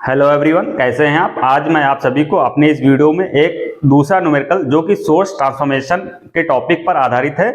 Hello everyone, कैसे हैं आप। आज मैं आप सभी को अपने इस वीडियो में एक दूसरा न्यूमेरिकल जो कि सोर्स ट्रांसफॉर्मेशन के टॉपिक पर आधारित है,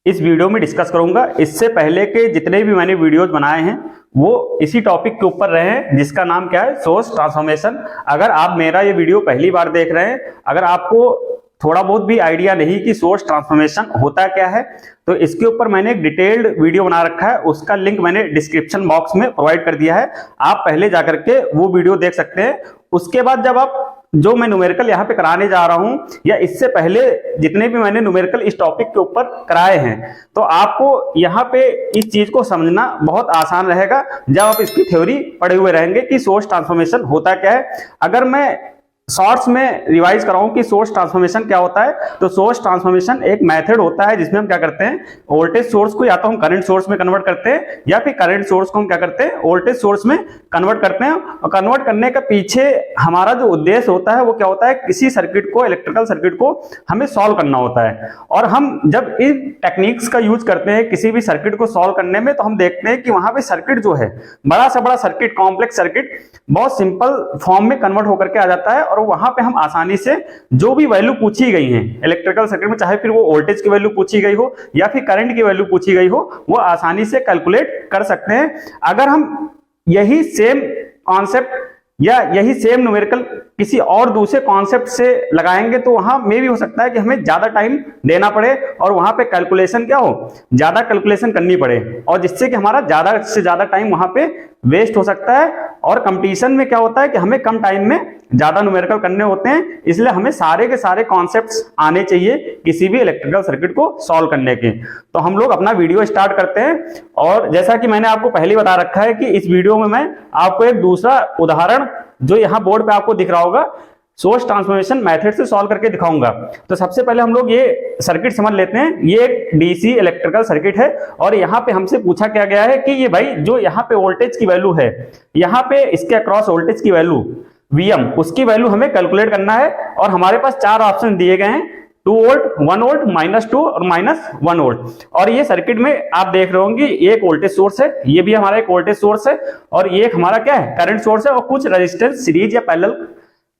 इस वीडियो में डिस्कस करूंगा। इससे पहले के जितने भी मैंने वीडियोस बनाए हैं वो इसी टॉपिक के ऊपर रहे हैं, जिसका नाम क्या है, सोर्स ट्रांसफॉर्मेशन। अगर आप मेरा ये वीडियो पहली बार देख रहे हैं, अगर आपको थोड़ा बहुत भी आइडिया नहीं कि सोर्स ट्रांसफॉर्मेशन होता क्या है, तो इसके ऊपर मैंने एक डिटेल्ड वीडियो बना रखा है। उसका लिंक मैंने डिस्क्रिप्शन बॉक्स में प्रोवाइड कर दिया है, आप पहले जाकर के वो वीडियो देख सकते हैं। उसके बाद जब आप जो मैं न्यूमेरिकल यहाँ पे कराने जा रहा हूँ, या इससे पहले जितने भी मैंने न्यूमेरिकल इस टॉपिक के ऊपर कराए हैं, तो आपको यहाँ पे इस चीज को समझना बहुत आसान रहेगा जब आप इसकी थ्योरी पढ़े हुए रहेंगे कि सोर्स ट्रांसफॉर्मेशन होता क्या है। अगर मैं शॉर्ट्स में रिवाइज कराऊं कि सोर्स ट्रांसफॉर्मेशन क्या होता है, तो सोर्स ट्रांसफॉर्मेशन एक मेथड होता है जिसमें हम क्या करते हैं, वोल्टेज सोर्स को या तो हम करंट सोर्स में कन्वर्ट करते हैं, या फिर करंट सोर्स को हम क्या करते हैं, वोल्टेज सोर्स में कन्वर्ट करते हैं। और कन्वर्ट करने का पीछे हमारा जो उद्देश्य होता है वो क्या होता है, किसी सर्किट को, इलेक्ट्रिकल सर्किट को हमें सॉल्व करना होता है। और हम जब इन टेक्निक्स का यूज करते हैं किसी भी सर्किट को सॉल्व करने में, तो हम देखते हैं कि वहां पे सर्किट जो है, बड़ा से बड़ा सर्किट, कॉम्प्लेक्स सर्किट, बहुत सिंपल फॉर्म में कन्वर्ट होकर के आ जाता है। और वहां पे हम आसानी से जो भी वैल्यू पूछी गई है इलेक्ट्रिकल सर्किट में, चाहे फिर वो वोल्टेज की वैल्यू पूछी गई हो या फिर करंट की वैल्यू पूछी गई हो, वो आसानी से कैलकुलेट कर सकते हैं। अगर हम यही सेम कॉन्सेप्ट या यही सेम न्यूमेरिकल किसी और दूसरे कॉन्सेप्ट से लगाएंगे, तो वहां में भी हो सकता है कि हमें ज्यादा टाइम देना पड़े और वहां पे कैलकुलेशन क्या हो, ज्यादा कैलकुलेशन करनी पड़े, और जिससे कि हमारा ज्यादा से ज्यादा टाइम वहां पे वेस्ट हो सकता है। और कंपटीशन में क्या होता है कि हमें कम टाइम में ज्यादा न्यूमेरिकल करने होते हैं, इसलिए हमें सारे के सारे कॉन्सेप्ट्स आने चाहिए किसी भी इलेक्ट्रिकल सर्किट को सॉल्व करने के। तो हम लोग अपना वीडियो स्टार्ट करते हैं। और जैसा कि मैंने आपको पहले बता रखा है कि इस वीडियो में मैं आपको एक दूसरा उदाहरण जो यहाँ बोर्ड पे आपको दिख रहा होगा, सोर्स ट्रांसफॉर्मेशन मेथड से सॉल्व करके दिखाऊंगा। तो सबसे पहले हम लोग ये सर्किट समझ लेते हैं। ये एक डीसी इलेक्ट्रिकल सर्किट है, और यहाँ पे हमसे पूछा क्या गया है कि ये भाई जो यहाँ पे वोल्टेज की वैल्यू है, यहाँ पे इसके अक्रॉस वोल्टेज की वैल्यू Vm, उसकी वैल्यू हमें कैलकुलेट करना है। और हमारे पास चार ऑप्शन दिए गए हैं, 2 वोल्ट, 1 वोल्ट, -2 और -1 वोल्ट। और ये सर्किट में आप देख रहे होंगे ये एक वोल्टेज सोर्स है, ये भी हमारा एक वोल्टेज सोर्स है, और ये एक हमारा क्या है, करंट सोर्स है, और कुछ रेजिस्टेंस सीरीज या पैरेलल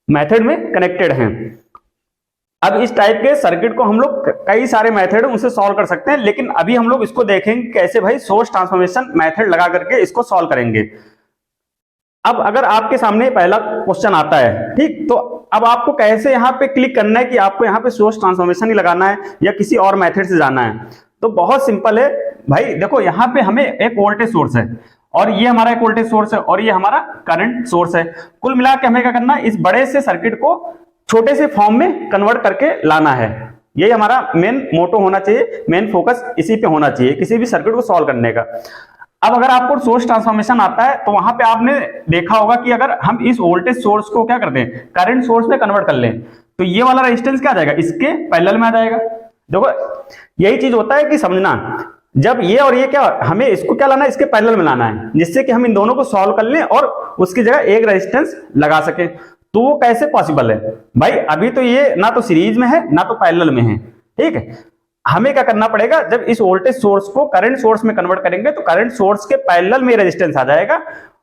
मेथड में कनेक्टेड हैं। अब इस टाइप के सर्किट को हम लोग कई सारे मेथड उनसे सॉल्व कर सकते हैं, लेकिन अभी हम लोग इसको देखेंगे कैसे भाई सोर्स ट्रांसफॉर्मेशन मेथड लगा करके इसको सॉल्व करेंगे। अब अगर आपके सामने पहला क्वेश्चन आता है, ठीक, तो अब आपको कैसे यहाँ पे क्लिक करना है कि आपको यहाँ पे सोर्स ट्रांसफॉर्मेशन ही लगाना है या किसी और मेथड से जाना है। तो बहुत सिंपल है भाई, देखो यहाँ पे हमें एक वोल्टेज सोर्स है, और ये हमारा एक वोल्टेज सोर्स है, और ये हमारा करंट सोर्स है। कुल मिला के हमें क्या करना है, इस बड़े से सर्किट को छोटे से फॉर्म में कन्वर्ट करके लाना है। यही हमारा मेन मोटो होना चाहिए, मेन फोकस इसी पे होना चाहिए किसी भी सर्किट को सॉल्व करने का। अब अगर आपको सोर्स ट्रांसफॉर्मेशन आता है, तो वहां पे आपने देखा होगा कि अगर हम इस वोल्टेज सोर्स को क्या करते हैं, करंट सोर्स में कन्वर्ट कर लें, तो ये वाला रेजिस्टेंस क्या आ जाएगा, इसके पैरेलल में आ जाएगा। देखो यही चीज होता है कि समझना, जब ये और ये क्या, हमें इसको क्या लाना है, इसके पैरेलल में लाना है, जिससे कि हम इन दोनों को सॉल्व कर लें और उसकी जगह एक रेजिस्टेंस लगा सके। तो वो कैसे पॉसिबल है भाई, अभी तो ये ना तो सीरीज में है ना तो पैरेलल में है, ठीक है। हमें क्या करना पड़ेगा, जब इस वोल्टेज सोर्स को करंट सोर्स में कन्वर्ट करेंगे, तो करंट सोर्स के पैरेलल में रेजिस्टेंस आ जाएगा,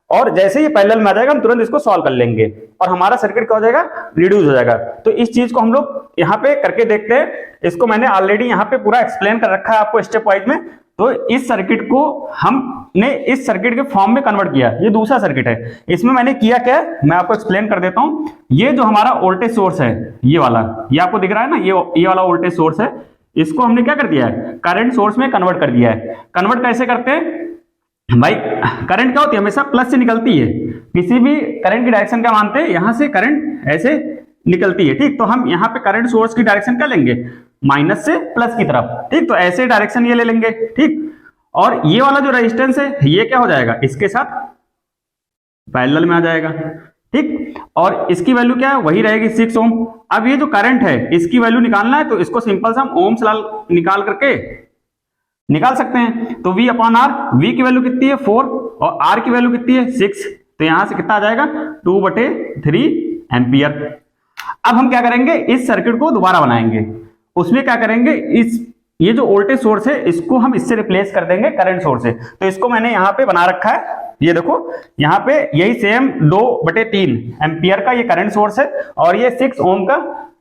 और जैसे ही पैरेलल में आ जाएगा हम तुरंत इसको सॉल्व कर लेंगे और हमारा सर्किट क्या हो जाएगा, रिड्यूस हो जाएगा। तो इस चीज को हम लोग यहाँ पे करके देखते हैं। इसको मैंने ऑलरेडी यहाँ पे पूरा एक्सप्लेन कर रखा है आपको स्टेप वाइज में। तो इस सर्किट को हमने इस सर्किट के फॉर्म में कन्वर्ट किया, ये दूसरा सर्किट है। इसमें मैंने किया क्या, मैं आपको एक्सप्लेन कर देता हूं। ये जो हमारा वोल्टेज सोर्स है, ये वाला, ये आपको दिख रहा है ना, ये वाला वोल्टेज सोर्स है, इसको हमने क्या कर दिया है, करंट सोर्स में कन्वर्ट कर दिया है। कन्वर्ट कैसे करते हैं भाई, करंट क्या होती है, हमेशा प्लस से निकलती है। किसी भी करंट की डायरेक्शन क्या मानते हैं, यहां से करंट ऐसे निकलती है, ठीक। तो हम यहाँ पे करंट सोर्स की डायरेक्शन क्या लेंगे, माइनस से प्लस की तरफ, ठीक। तो ऐसे डायरेक्शन ये ले लेंगे, ठीक। और ये वाला जो रेजिस्टेंस है, ये क्या हो जाएगा, इसके साथ पैरेलल में आ जाएगा, ठीक। और इसकी वैल्यू क्या है, वही रहेगी 6 ओम। अब ये जो करंट है, इसकी वैल्यू निकालना है, तो इसको सिंपल से हम ओम्स निकाल करके निकाल सकते हैं। तो V/R, V की वैल्यू कितनी है 4, और R की वैल्यू कितनी है 6, तो यहां से कितना आ जाएगा 2/3 एम्पियर। अब हम क्या करेंगे, इस सर्किट को दोबारा बनाएंगे। उसमें क्या करेंगे, ये जो वोल्टेज सोर्स है, इसको हम इससे रिप्लेस कर देंगे करंट सोर्स से। तो इसको मैंने यहाँ पे बना रखा है, ये देखो यहाँ पे यही सेम 2/3 एम्पियर का ये करंट सोर्स है और ये 6 ओम का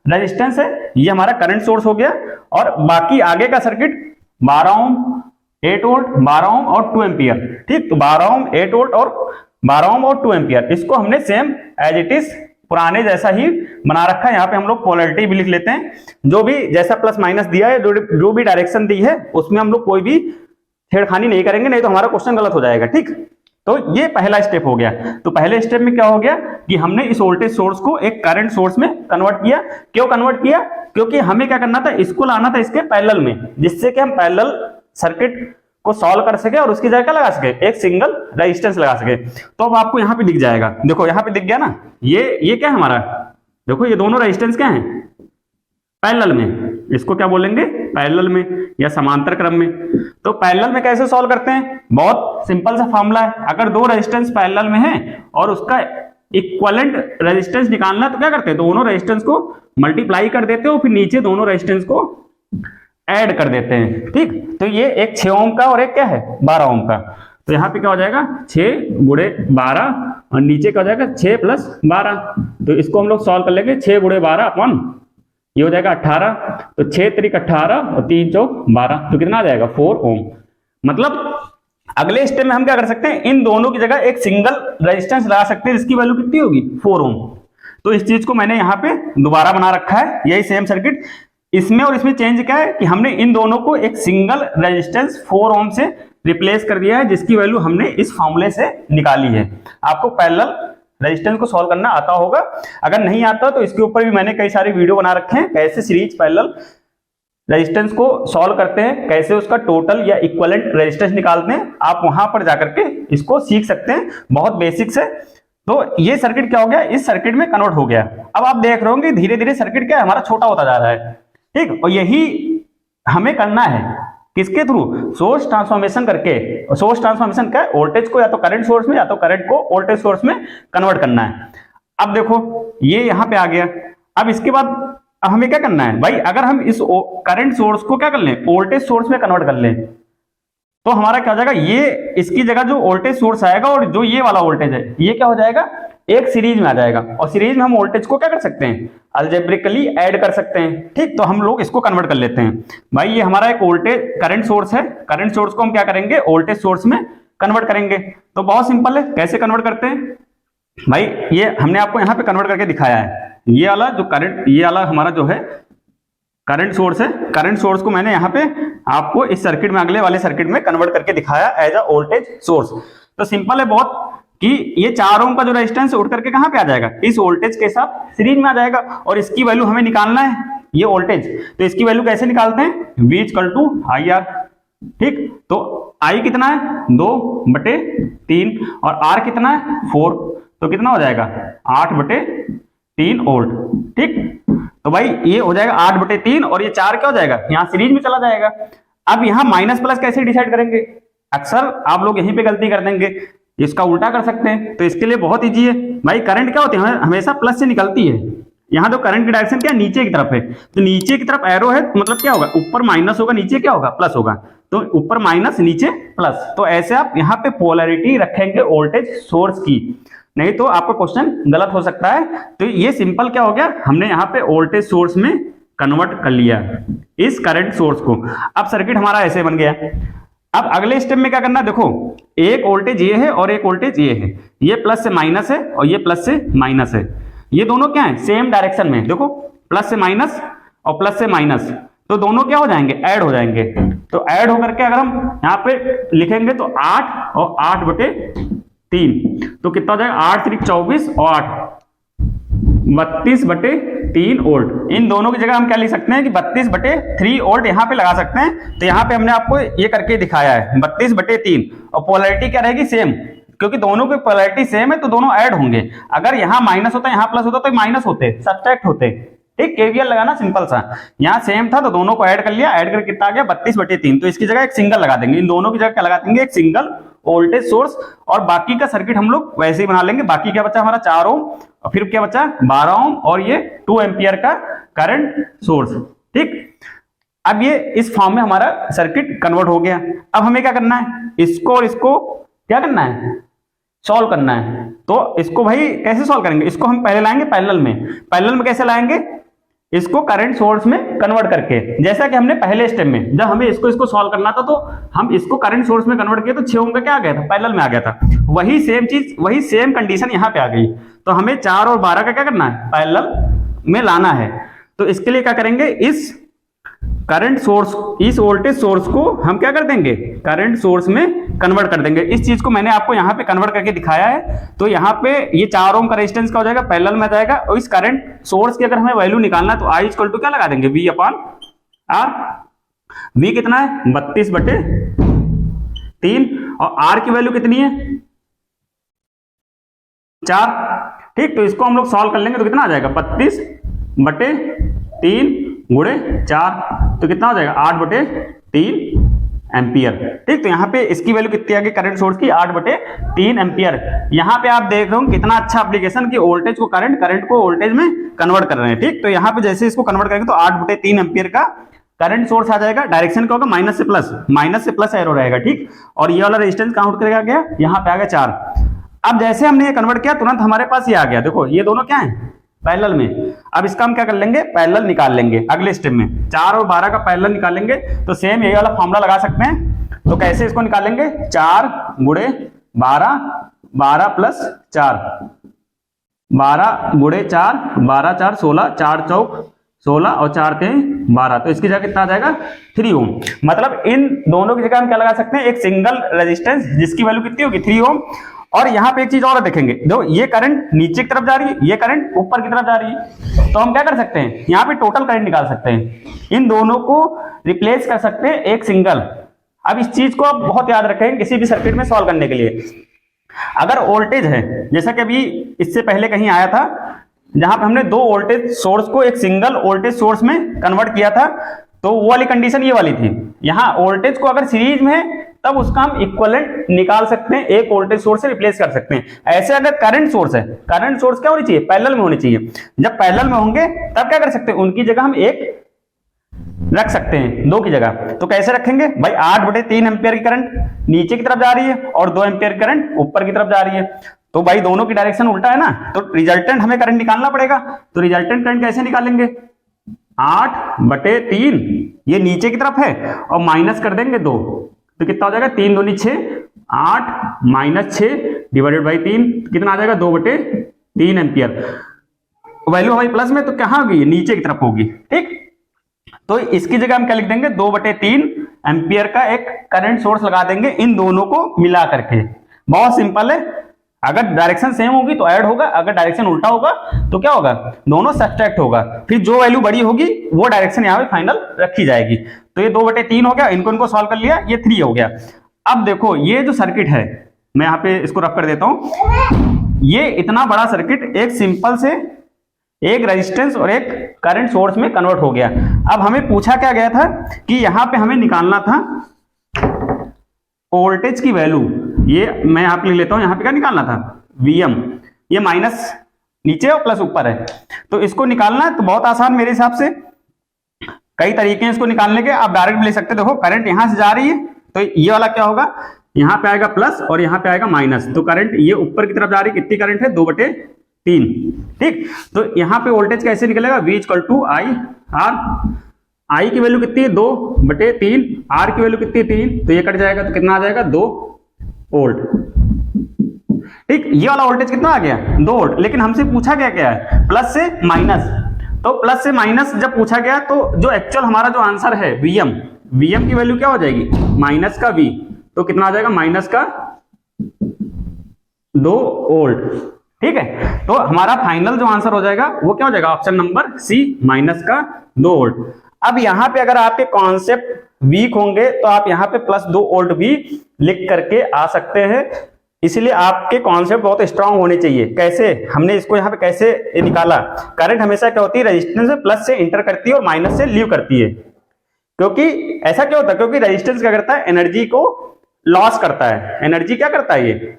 रेजिस्टेंस है, ये हमारा करंट सोर्स हो गया। और बाकी आगे का सर्किट 12 ओम, 8 वोल्ट, 12 ओम और 2 एम्पियर। ठीक, तो 12 ओम, 8 वोल्ट और 12 ओम और 2 एम्पियर, इसको हमने सेम एज इट इज पुराने जैसा ही बना रखा है। यहाँ पे हम लोग पोलैरिटी भी लिख लेते हैं, जो भी जैसा प्लस माइनस दिया है, जो भी डायरेक्शन दी है उसमें हम लोग कोई भी छेड़खानी नहीं करेंगे, नहीं तो हमारा क्वेश्चन गलत हो जाएगा। ठीक, तो ये पहला स्टेप हो गया। तो पहले स्टेप में क्या हो गया कि हमने इस वोल्टेज सोर्स को एक करंट सोर्स में कन्वर्ट किया। क्यों कन्वर्ट किया? क्योंकि हमें क्या करना था, इसको लाना था इसके पैरेलल में, जिससे कि हम पैरेलल सर्किट को सॉल्व कर सके और उसकी जगह लगा सके, एक सिंगल रेजिस्टेंस लगा सके। तो अब आपको यहां पे दिख जाएगा, देखो यहां पे दिख गया ना, ये क्या है हमारा, देखो ये दोनों रेजिस्टेंस क्या है, पैरेलल में, इसको क्या बोलेंगे, पैरेलल में या समांतर क्रम में। तो पैरेलल में कैसे सॉल्व करते हैं, बहुत सिंपल सा फॉर्मूला है। अगर दो रेजिस्टेंस पैरेलल में है और उसका इक्विवेलेंट रेजिस्टेंस निकालना है तो क्या करते हैं, दोनों रेजिस्टेंस को मल्टीप्लाई कर देते हो, फिर नीचे दोनों रेजिस्टेंस को ऐड कर देते हैं। ठीक, तो ये एक 6 ओम का और एक क्या है 12 ओम का। तो यहाँ पे क्या हो जाएगा 6 गुणे 12 और नीचे क्या हो जाएगा 6 + 12। तो इसको हम लोग सॉल्व कर लेंगे, 6 गुणे 12 अपॉन ये हो जाएगा 18। तो 6 त्रिक 18 और 3 चौक 12, तो कितना आ जाएगा 4 ओम। मतलब अगले स्टेप में हम क्या कर सकते हैं, इन दोनों की जगह एक सिंगल रेजिस्टेंस लगा सकते हैं, जिसकी वैल्यू कितनी होगी 4 ओम। तो इस चीज को मैंने यहाँ पे दोबारा बना रखा है, यही सेम सर्किट। इसमें और इसमें चेंज क्या है कि हमने इन दोनों को एक सिंगल रेजिस्टेंस 4 ओम से रिप्लेस कर दिया है, जिसकी वैल्यू हमने इस फॉर्मूले से निकाली है। आपको पैरेलल रेजिस्टेंस को सॉल्व करना आता होगा, अगर नहीं आता तो इसके ऊपर भी मैंने कई सारे वीडियो बना रखे हैं, कैसे सीरीज पैरेलल रेजिस्टेंस को सॉल्व करते हैं, कैसे उसका टोटल या इक्विवेलेंट रेजिस्टेंस निकालते हैं। आप वहां पर जाकर के इसको सीख सकते हैं, बहुत बेसिक्स है। तो ये सर्किट क्या हो गया, इस सर्किट में कन्वर्ट हो गया। अब आप देख रहे होंगे धीरे धीरे सर्किट क्या है हमारा छोटा होता जा रहा है। ठीक, और यही हमें करना है, किसके थ्रू, सोर्स ट्रांसफॉर्मेशन करके। सोर्स ट्रांसफॉर्मेशन क्या है, वोल्टेज को या तो करंट सोर्स में या तो करंट को वोल्टेज सोर्स में कन्वर्ट करना है। अब देखो ये यहां पे आ गया। अब इसके बाद अब हमें क्या करना है भाई, अगर हम इस करंट सोर्स को क्या कर लें, वोल्टेज सोर्स में कन्वर्ट कर लें, तो हमारा क्या हो जाएगा, ये इसकी जगह जो वोल्टेज सोर्स आएगा और जो ये वाला वोल्टेज है ये क्या हो जाएगा, एक सीरीज में आ जाएगा। और सीरीज में हम वोल्टेज को क्या कर सकते हैं, अलजेब्रिकली ऐड कर सकते हैं। ठीक, तो हम लोग इसको कन्वर्ट कर लेते हैं। भाई ये हमारा एक वोल्टेज करंट सोर्स है, करंट सोर्स को हम क्या करेंगे, वोल्टेज सोर्स में कन्वर्ट करेंगे। तो बहुत सिंपल है, कैसे कन्वर्ट करते हैं भाई, ये हमने आपको यहाँ पे कन्वर्ट करके दिखाया है। ये वाला जो करंट, ये वाला हमारा जो है करंट सोर्स है, करंट सोर्स को मैंने यहाँ पे आपको इस सर्किट में, अगले वाले सर्किट में कन्वर्ट करके दिखाया एज अ वोल्टेज सोर्स। तो सिंपल है बहुत कि ये 4 ओम का जो रेजिस्टेंस उठ करके कहां पे आ जाएगा, इस वोल्टेज के साथ सीरीज में आ जाएगा। और इसकी वैल्यू हमें निकालना है, ये वोल्टेज। तो इसकी वैल्यू कैसे निकालते हैं, V = IR। ठीक, तो I कितना है 2/3 और R कितना है 4, तो कितना हो जाएगा 8/3 वोल्ट। ठीक, तो भाई ये हो जाएगा 8/3 और ये 4 क्या हो जाएगा, यहाँ सीरीज में चला जाएगा। अब यहाँ माइनस प्लस कैसे डिसाइड करेंगे, अक्सर आप लोग यहीं पे गलती कर देंगे, इसका उल्टा कर सकते हैं। तो इसके लिए बहुत इजी है भाई, करंट क्या होती है हमेशा प्लस से निकलती है। यहाँ तो करंट की डायरेक्शन क्या, नीचे की तरफ है, तो नीचे की तरफ एरो है, तो मतलब क्या होगा, ऊपर माइनस होगा, नीचे क्या होगा, प्लस होगा। तो ऊपर माइनस, नीचे प्लस। तो ऐसे आप यहाँ पे पोलैरिटी रखेंगे वोल्टेज सोर्स की, नहीं तो आपका क्वेश्चन गलत हो सकता है। तो ये सिंपल क्या हो गया, हमने यहाँ पे वोल्टेज सोर्स में कन्वर्ट कर लिया इस करंट सोर्स को। अब सर्किट हमारा ऐसे बन गया। अब अगले स्टेप में क्या करना है, देखो एक वोल्टेज ये है और एक वोल्टेज ये है, ये प्लस से माइनस है और ये प्लस से माइनस है। ये दोनों क्या है, सेम डायरेक्शन में, देखो प्लस से माइनस और प्लस से माइनस, तो दोनों क्या हो जाएंगे, ऐड हो जाएंगे। तो ऐड होकर के अगर हम यहाँ पे लिखेंगे तो 8 और 8/3, तो कितना हो जाएगा 8 त्रिक 24 और 8 32/3 वोल्ट। इन दोनों की जगह हम क्या लिख सकते हैं कि 32/3 वोल्ट यहाँ पे लगा सकते हैं। तो यहाँ पे हमने आपको ये करके दिखाया है 32/3, और पोलैरिटी क्या रहेगी, सेम, क्योंकि दोनों की पोलैरिटी सेम है तो दोनों ऐड होंगे। अगर यहाँ माइनस होता, यहाँ प्लस होता तो माइनस होते, सब्ट्रैक्ट होते। ठीक, केवीएल लगाना सिंपल सा, यहाँ सेम था तो दोनों को ऐड कर लिया, ऐड करके कितना आ गया 32/3। तो इसकी जगह एक सिंगल लगा देंगे, इन दोनों की जगह क्या लगा देंगे, एक सिंगल वोल्टेज सोर्स। और बाकी का सर्किट हम लोग वैसे ही बना लेंगे। बाकी क्या बचा हमारा 4 ओम, और फिर क्या बचा 12 ओम और ये 2 एम्पियर का करंट सोर्स। ठीक, अब ये इस फॉर्म में हमारा सर्किट कन्वर्ट हो गया। अब हमें क्या करना है, इसको और इसको क्या करना है, सॉल्व करना है। तो इसको भाई कैसे सॉल्व करेंगे, इसको हम पहले लाएंगे पैरेलल में। पैरेलल में कैसे लाएंगे, इसको करंट सोर्स में कन्वर्ट करके, जैसा कि हमने पहले स्टेप में जब हमें इसको सॉल्व करना था तो हम इसको करंट सोर्स में कन्वर्ट किए तो 6 ओम का क्या आ गया था, पैरेलल में आ गया था। वही सेम चीज, वही सेम कंडीशन यहाँ पे आ गई। तो हमें 4 और 12 का क्या करना है, पैरेलल में लाना है। तो इसके लिए क्या करेंगे, इस करंट सोर्स, इस वोल्टेज सोर्स को हम क्या कर देंगे, करंट सोर्स में कन्वर्ट कर देंगे। इस चीज को मैंने आपको यहाँ पे कन्वर्ट करके दिखाया है। तो यहाँ पे ये 4 ओम का रेजिस्टेंस का हो जाएगा, पैरेलल में जाएगा। और इस करंट सोर्स की अगर हमें वैल्यू निकालना है तो I इक्वल टू क्या लगा देंगे, V अपॉन R। V कितना है, 32/3, और R की वैल्यू कितनी है, 4। ठीक, तो इसको हम लोग सॉल्व कर लेंगे तो कितना आ जाएगा, 32/3 गुणे 4, तो कितना हो जाएगा, 8/3 एम्पियर। ठीक, तो यहाँ पे इसकी वैल्यू कितनी आ गई करंट सोर्स की, 8/3 एम्पियर। यहाँ पे आप देख रहे हो कितना अच्छा एप्लीकेशन कि वोल्टेज को करंट को वोल्टेज में कन्वर्ट कर रहे हैं। ठीक, तो यहाँ पे जैसे इसको कन्वर्ट करेंगे तो 8/3 एम्पियर का करंट सोर्स आ जाएगा। डायरेक्शन क्या होगा, माइनस से प्लस एरो रहेगा। ठीक, और ये वाला रेजिस्टेंस काउंट करेगा गया, यहाँ पे आ गया 4। अब जैसे हमने ये कन्वर्ट किया तुरंत हमारे पास ये आ गया, देखो ये दोनों क्या है, पैरेलल में। अब इसका हम क्या कर लेंगे, पैरेलल निकाल लेंगे अगले स्टेप में। 4 और 12 का पैरेलल निकालेंगे तो सेम यही वाला फॉर्मूला लगा सकते हैं। तो कैसे इसको निकालेंगे, 4 गुणे 12, 12 प्लस 4, 12 गुणे 4, 12 4 16, 4 चौक 16 और 4 3 12। तो इसकी जगह कितना आ जाएगा, 3 ओम। मतलब इन दोनों की जगह हम क्या लगा सकते हैं, एक सिंगल रेजिस्टेंस जिसकी वैल्यू कितनी होगी, 3 ओम। और यहाँ पे एक चीज और देखेंगे, देखो ये करंट नीचे की तरफ जा रही है, ये करंट ऊपर की तरफ जा रही है। तो हम क्या कर सकते हैं, यहाँ पे टोटल करंट निकाल सकते हैं, इन दोनों को रिप्लेस कर सकते हैं एक सिंगल। अब इस चीज को आप बहुत याद रखें किसी भी सर्किट में सॉल्व करने के लिए। अगर वोल्टेज है, जैसा कि अभी इससे पहले कहीं आया था जहां पे हमने 2 वोल्टेज सोर्स को एक सिंगल वोल्टेज सोर्स में कन्वर्ट किया था, तो वो वाली कंडीशन ये वाली थी। यहाँ वोल्टेज को अगर सीरीज में है तब उसका हम इक्विवेलेंट निकाल सकते हैं, एक वोल्टेज सोर्स से रिप्लेस कर सकते हैं। ऐसे अगर करंट सोर्स है, करंट सोर्स क्या होनी चाहिए, पैरेलल में होनी चाहिए। जब पैरेलल में होंगे तब क्या कर सकते हैं, उनकी जगह हम एक रख सकते हैं 2 की जगह। तो कैसे रखेंगे भाई, 8/3 एम्पियर की करंट नीचे की तरफ जा रही है और 2 एम्पियर की करंट ऊपर की तरफ जा रही है। तो भाई दोनों की डायरेक्शन उल्टा है ना, तो रिजल्टेंट हमें करंट निकालना पड़ेगा। तो रिजल्टेंट करंट कैसे निकालेंगे, 8/3 ये नीचे की तरफ है और माइनस कर देंगे 2, तो कितना हो जाएगा, 3 दूनी 6, 8 माइनस 6 डिवाइडेड बाई 3 कितना आ जाएगा, 2/3 एम्पियर। वैल्यू हमारी प्लस में तो कहाँ होगी, नीचे की तरफ होगी। ठीक, तो इसकी जगह हम क्या लिख देंगे, 2/3 एम्पियर का एक करंट सोर्स लगा देंगे इन दोनों को मिला करके। बहुत सिंपल है, अगर डायरेक्शन सेम होगी तो ऐड होगा, अगर डायरेक्शन उल्टा होगा तो क्या होगा, दोनों सब्ट्रैक्ट होगा। फिर जो वैल्यू बड़ी होगी वो डायरेक्शन यहाँ पे फाइनल रखी जाएगी। तो ये 2/3 हो गया, इनको सॉल्व कर लिया, ये 3 हो गया। अब देखो ये जो सर्किट है, मैं यहाँ पे इसको रफ कर देता हूं। ये इतना बड़ा सर्किट एक सिंपल से एक रेजिस्टेंस और एक करंट सोर्स में कन्वर्ट हो गया। अब हमें पूछा क्या गया था कि यहाँ पे हमें निकालना था वोल्टेज की वैल्यू। ये मैं यहाँ पे लिख लेता हूं, यहाँ पे क्या निकालना था, Vm। ये माइनस नीचे और प्लस ऊपर है, तो इसको निकालना है तो बहुत आसान मेरे हिसाब से। कई तरीके हैं इसको निकालने के, आप डायरेक्ट भी ले सकते हैं। देखो करंट यहां से जा रही है तो ये वाला क्या होगा, यहाँ पे आएगा प्लस और यहाँ पे आएगा माइनस। तो करंट ये ऊपर की तरफ जा रही है, कितनी करंट है, 2/3। ठीक, तो यहाँ पे वोल्टेज कैसे निकलेगा, V = I/R। I की वैल्यू कितनी है, 2/3, R की वैल्यू कितनी है, 3, तो ये कट जाएगा तो कितना आ जाएगा, 2 वोल्ट। ठीक, ये वाला वोल्टेज कितना आ गया, 2 वोल्ट। लेकिन हमसे पूछा गया क्या है, प्लस से माइनस। तो प्लस से माइनस जब पूछा गया तो जो एक्चुअल हमारा जो आंसर है Vm की वैल्यू क्या हो जाएगी, माइनस का V, तो कितना आ जाएगा, माइनस का 2 वोल्ट। ठीक है, तो हमारा फाइनल जो आंसर हो जाएगा वो क्या हो जाएगा, ऑप्शन नंबर सी, माइनस का 2 वोल्ट। अब यहाँ पे अगर आपके कॉन्सेप्ट वीक होंगे तो आप यहाँ पे +2 वोल्ट भी लिख करके आ सकते हैं। इसलिए आपके कॉन्सेप्ट बहुत स्ट्रांग होने चाहिए। कैसे, हमने इसको यहाँ पे कैसे निकाला, करंट हमेशा क्या होती है, रेजिस्टेंस में प्लस से इंटर करती है और माइनस से लीव करती है। क्योंकि ऐसा क्यों होता है, क्योंकि रेजिस्टेंस क्या करता है, एनर्जी को लॉस करता है। एनर्जी क्या करता है, ये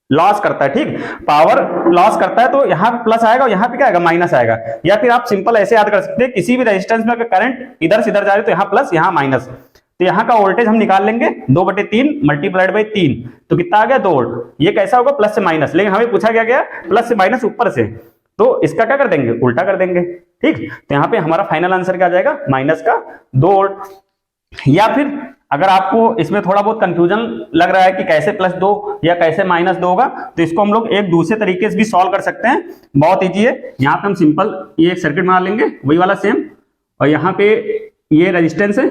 लॉस करता है। ठीक, पावर लॉस करता है, तो यहाँ पे प्लस आएगा और यहाँ पे क्या आएगा, माइनस आएगा। या फिर आप सिंपल ऐसे याद कर सकते हैं, किसी भी रेजिस्टेंस में अगर करंट इधर से इधर जा रही है तो यहाँ प्लस यहाँ माइनस, तो यहाँ का वोल्टेज हम निकाल लेंगे 2/3 मल्टीप्लाइड बाई 3, तो कितना आ गया 2 वोल्ट। ये कैसा होगा प्लस से माइनस, लेकिन हमें पूछा गया प्लस से माइनस ऊपर से, तो इसका क्या कर देंगे उल्टा कर देंगे। ठीक, तो यहाँ पे हमारा फाइनल आंसर क्या आ जाएगा माइनस का 2 वोल्ट। या फिर अगर आपको इसमें थोड़ा बहुत कंफ्यूजन लग रहा है कि कैसे +2 या कैसे -2 होगा, तो इसको हम लोग एक दूसरे तरीके से भी सॉल्व कर सकते हैं, बहुत इजी है। यहाँ पे हम सिंपल ये एक सर्किट बना लेंगे वही वाला सेम, और यहाँ पे ये रेजिस्टेंस है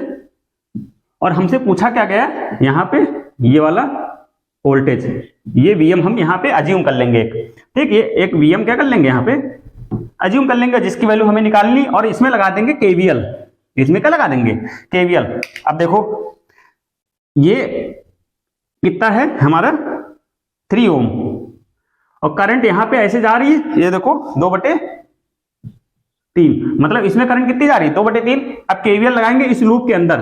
और हमसे पूछा क्या गया यहाँ पे ये वाला वोल्टेज, ये Vm हम यहाँ पे अज्यूम कर लेंगे ठीक, ये एक Vm क्या कर लेंगे यहाँ पे अज्यूम कर लेंगे जिसकी वैल्यू हमें निकालनी, और इसमें लगा देंगे KVL। इसमें क्या लगा देंगे KVL। अब देखो ये कितना है हमारा 3 ओम, और करंट यहां पे ऐसे जा रही है, ये देखो 2/3, मतलब इसमें करंट कितनी जा रही है 2/3। अब केवीएल लगाएंगे इस लूप के अंदर,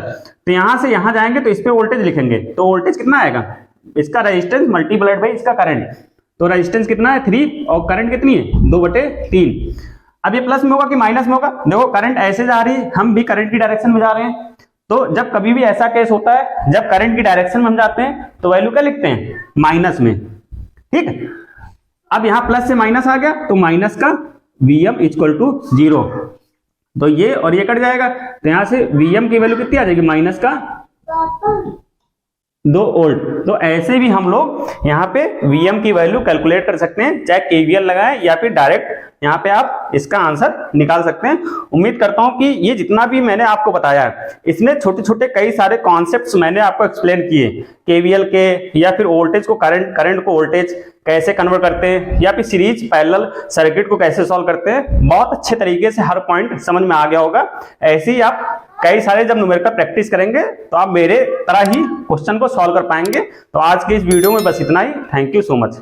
तो यहां से यहां जाएंगे तो इस पे वोल्टेज लिखेंगे, तो वोल्टेज कितना आएगा इसका रेजिस्टेंस मल्टीप्लाइड बाई इसका करंट, तो रेजिस्टेंस कितना है 3 और करंट कितनी है 2/3। अब ये प्लस में होगा कि माइनस में होगा, देखो करंट ऐसे जा रही है, हम भी करंट की डायरेक्शन में जा रहे हैं, तो जब कभी भी ऐसा केस होता है जब करंट की डायरेक्शन में हम जाते हैं तो वैल्यू क्या लिखते हैं माइनस में। ठीक है, अब यहां प्लस से माइनस आ गया तो माइनस का Vm इक्वल टू 0, तो ये और ये कट जाएगा, तो यहां से Vm की वैल्यू कितनी आ जाएगी माइनस का 2 वोल्ट। तो ऐसे भी हम लोग यहाँ पे Vm की वैल्यू कैलकुलेट कर सकते हैं, चाहे KVL लगाएं या फिर डायरेक्ट यहाँ पे आप इसका आंसर निकाल सकते हैं। उम्मीद करता हूं कि ये जितना भी मैंने आपको बताया है इसमें छोटे छोटे कई सारे कॉन्सेप्ट्स मैंने आपको एक्सप्लेन किए, KVL के, या फिर वोल्टेज को करंट को वोल्टेज कैसे कन्वर्ट करते हैं, या फिर सीरीज पैरेलल सर्किट को कैसे सॉल्व करते हैं, बहुत अच्छे तरीके से हर पॉइंट समझ में आ गया होगा। ऐसे ही आप कई सारे जब न्यूमेरिकल प्रैक्टिस करेंगे तो आप मेरे तरह ही क्वेश्चन को सॉल्व कर पाएंगे। तो आज के इस वीडियो में बस इतना ही, थैंक यू सो मच।